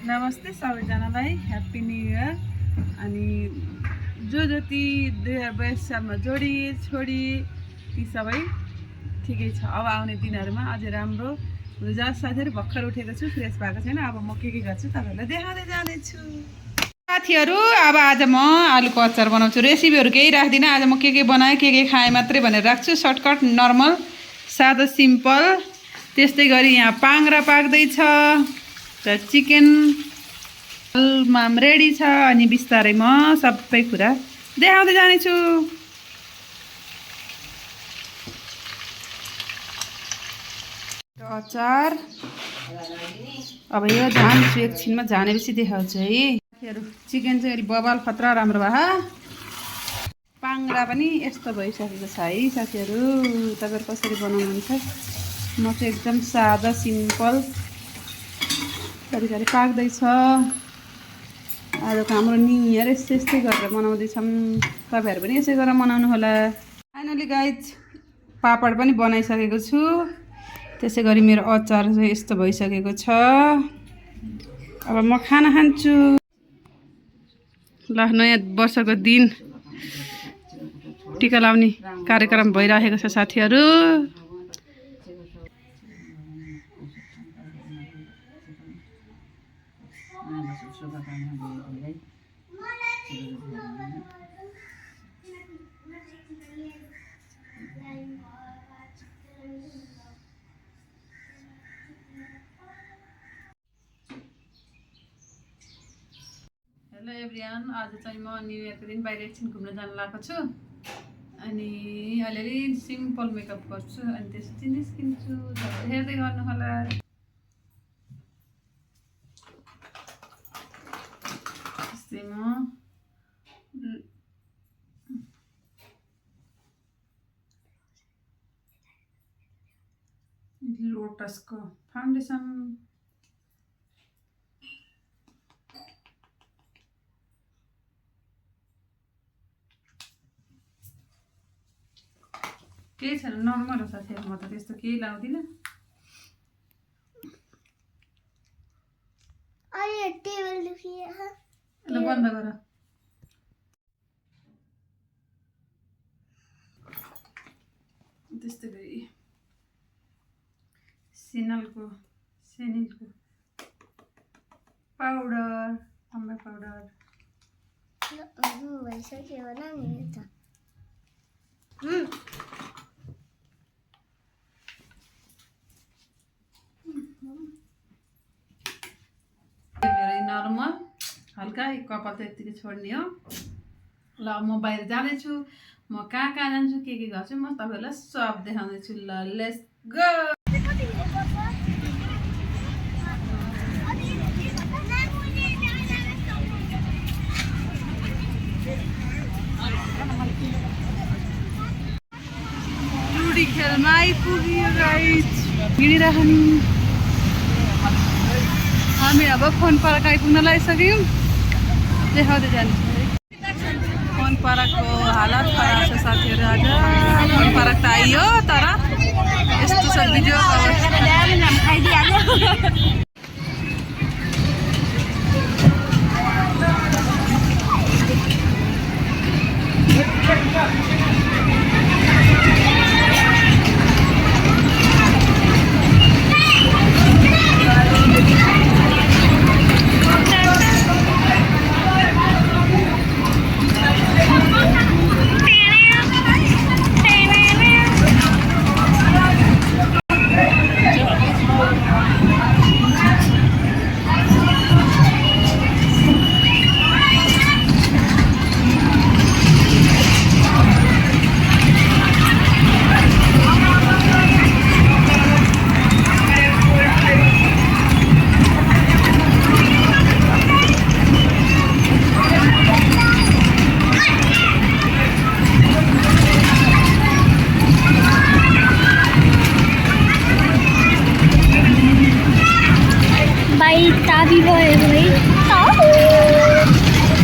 नमस्ते सबैजनालाई happy new year. अनि जो जति 2022 सालमा जोडी छोडी ती सबै ठिकै छ। अब आउने दिनहरूमा अझै राम्रो हुन्छ। साथीहरू भर्खर उठेको छु, फ्रेस भएको छैन। अब म के गर्छु तपाईँहरूलाई देखाउँदै जानेछु। साथीहरू अब आज म आलुको अचार बनाउँछु। रेसिपीहरू केही राख्दिनँ। आज म के बनाएँ के खाएँ मात्रै भनेर राख्छु। सर्टकट नर्मल सादा सिम्पल। त्यस्तै गरी यहाँ पाङ्ग्रा पाक्दैछ र चिकन माम रेडी छ। अनि बिस्तारै म सबै कुरा देखाउँदै जानेछु। अचार अब यो झान्छु, एकछिनमा झानेपछि देखाउँछु है। चिकन चाहिँ अलि बबाल खतरा राम्रो भयो। पाङ्ग्रा पनि यस्तो भइसकेको छ है साथीहरू। तपाईँहरू कसरी बनाउनुहुन्छ? म चाहिँ एकदम सादा सिम्पल घरिघरि पाक्दैछ। आजको हाम्रो न्यु इयर यस्तै गरेर मनाउँदैछौँ। तपाईँहरू पनि यसै गरेर मनाउनु होला। फाइनली गाइज पापड पनि बनाइसकेको छु। त्यसै गरी मेरो अचार चाहिँ यस्तो भइसकेको छ। अब म खाना खान्छु। ल, नयाँ वर्षको दिन टिका लाउने कार्यक्रम भइरहेको छ साथीहरू। हेलो एभ्रिवान, आज चाहिँ म न्यु इयरको दिन बाहिर एकछिन घुम्न जान लागेको छु। अनि अलिअलि सिम्पल मेकअप गर्छु अनि त्यसपछि निस्किन्छु। हेर्दै गर्नु होला। त्यस्तै म लोटसको फाउन्डेसन केही छैन, नर्मल हो साथीहरू। म त त्यस्तो केही लाउँदिनँ। ल बन्द गर। त्यस्तै गरी सेनिलको पाउडर, अम्बर पाउडर भइसक्यो होला नि त। मेरो नर्मल हल्का कपाल त यतिकै छोड्ने हो। ल म बाहिर जाँदैछु। म कहाँ जान्छु के गर्छु म तपाईँहरूलाई सब देखाउँदैछु। ल लेट्स गो। लुडी खेलमा आइपुग्यो गाइज। हिँडिराख्नु। हामी अब फोन पार्क आइपुग्न लागिसक्यौँ। देखाउँदै जान्छु है। फोन पार्कको हालत खराब छ साथीहरू। आज फोन पार्क त आइयो तर यस्तो छ भिडियो ताबी भयो भाइ,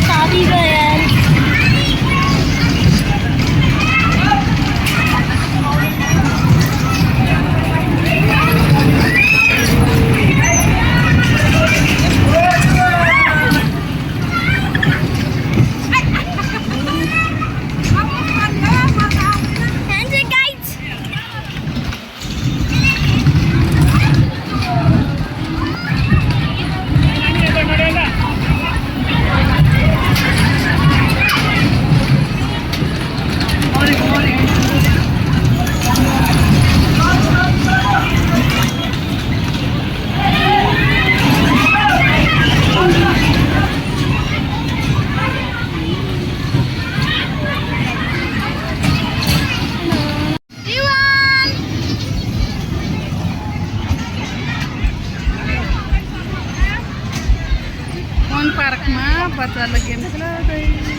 ताबी गयो। फन पार्कमा बच्चालाई गेम खेलाउँदै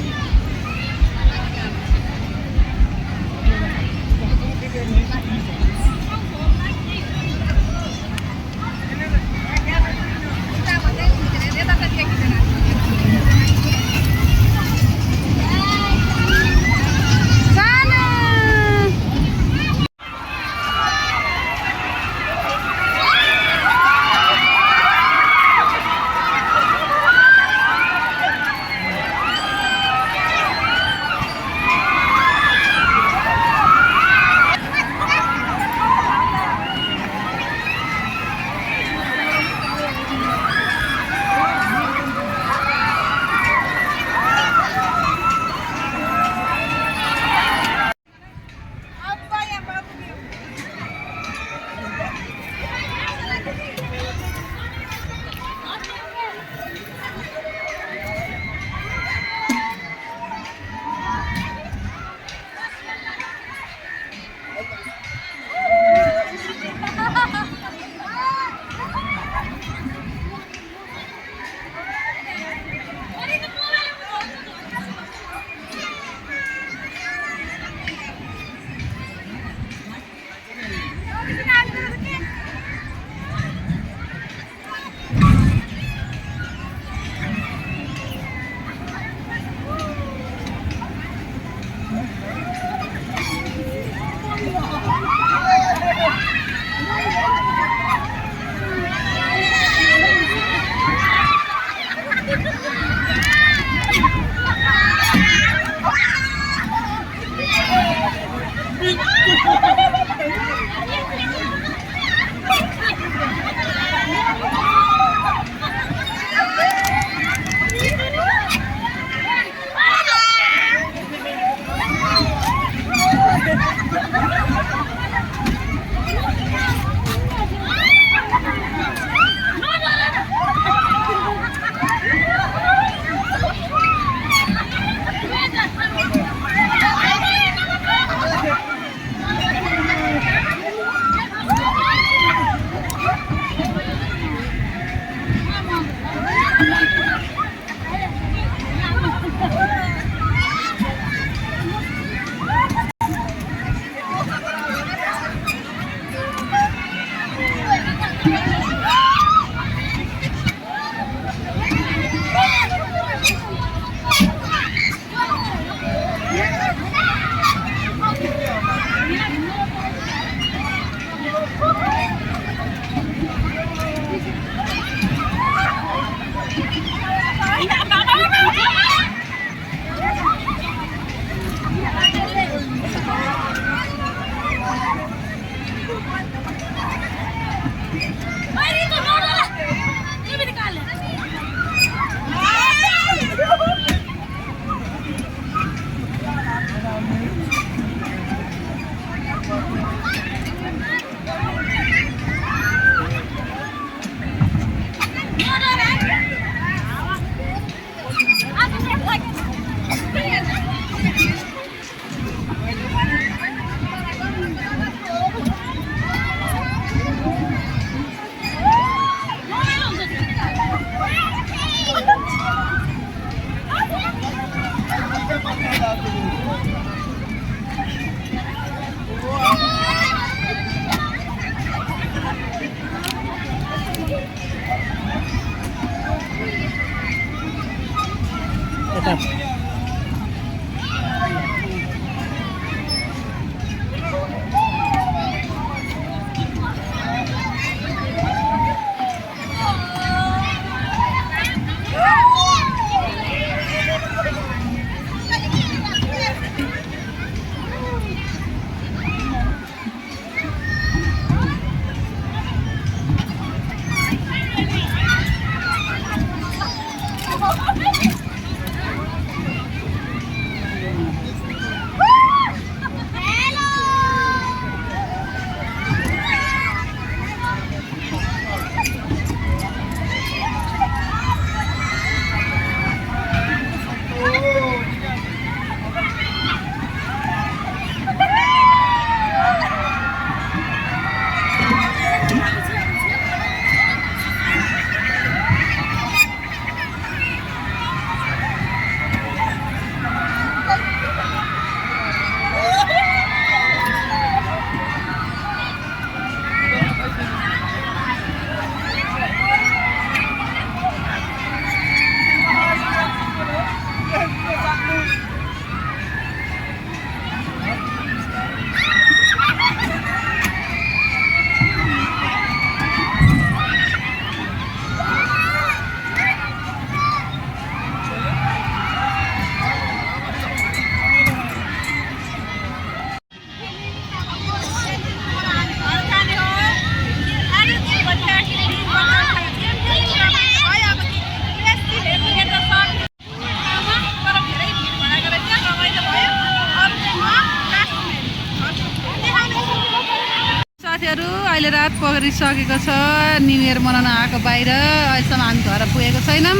अहिले रात परिसकेको छ न्यु इयर मनाउन आएको बाहिर अहिलेसम्म हामी घर पुगेको छैनौँ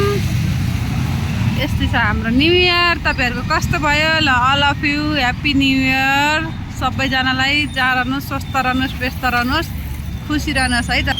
यस्तै छ हाम्रो न्यु इयर तपाईँहरूको कस्तो भयो ल all of you happy new year सबैजनालाई जहाँ रहनुहोस् स्वस्थ रहनुहोस् व्यस्त रहनुहोस् खुसी रहनुहोस् है त